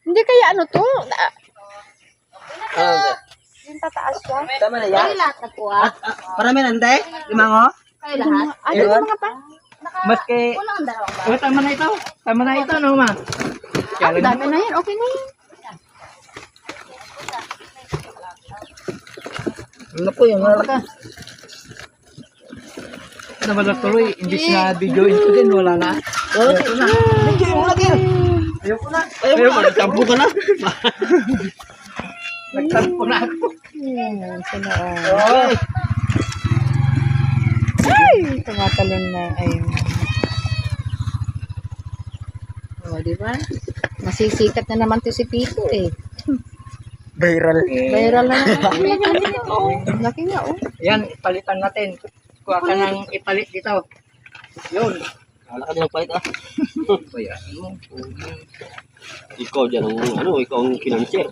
Hindi kaya ano to? Ah, Yung tataas siya. tama na yan. Lahat na po ah. Marami nande? Limango? Kayo lahat. Ay, ito mga pa. Maski... Unang dalawang ba? Oh, tama na ito. Tama na ito, no, ma? Ang dami na yan. Okay na yan. Ano po yung malaka? Nawala tuloy. Imbis na videoin ko din, wala na. Oh, ito na. Video mo lagi. Ayoko na. Ayoko na. Nagtampo ka na. Nagtampo na ako. Sana. Oy. Ay, tumatalon na. Ayun. O, diba? Masisikat na naman to si Pito eh. Viral. Viral na naman. Laki nga oh. Yan, ipalitan natin. Kuha ka ng ipalit dito. Yun. Wala ka din nagpalit ah. Kaya, Ikaw dyan ang ano, ikaw ang financier.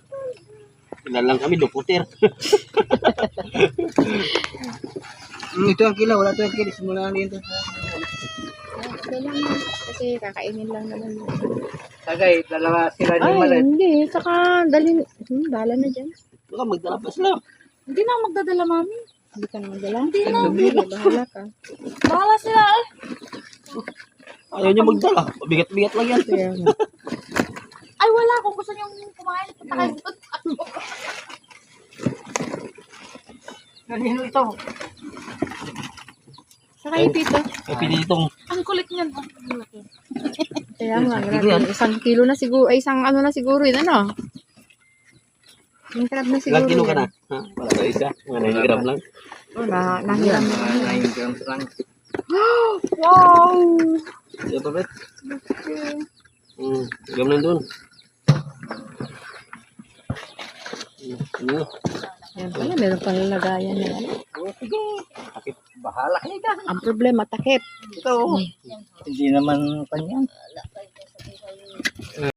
Kilala lang kami, duputer. ito ang kilo, wala ito ang kilo. Simula na dito. Okay lang. Kasi kakainin lang naman. Tagay, dalawa sila ni Ay, Malet. hindi. Saka dalhin. Dala na dyan. Baka magdala pa sila. Hindi na ako magdadala, mami. Hindi ka na magdala. Hindi na. Bahala ka. Bahala sila eh. Ayaw niya magdala. Bigat-bigat lang yan. Kaya nga. Ay, wala. Kung gusto niyong kumain, punta kayo doon. Kanino ito? Saka yung Pito. Ay, pili itong Ang kulit niyan. Oh, ang laki. Kaya nga, grabe. Isang kilo na siguro. Ay, isang ano na siguro yun. Ano? Yung crab na siguro. ilang kilo ka yun. na. Ha? Wala ka isa. Mga 9 gram lang. Oh, nahiram na. 9 grams lang. Wow! Iya pa, Bet? Gam lang doon. Ano? Yan pala, meron pala lagayan na yan. Oh, sige. Takip, bahala kayo ka. Ang problema, takip. Ito. Hindi naman kanya.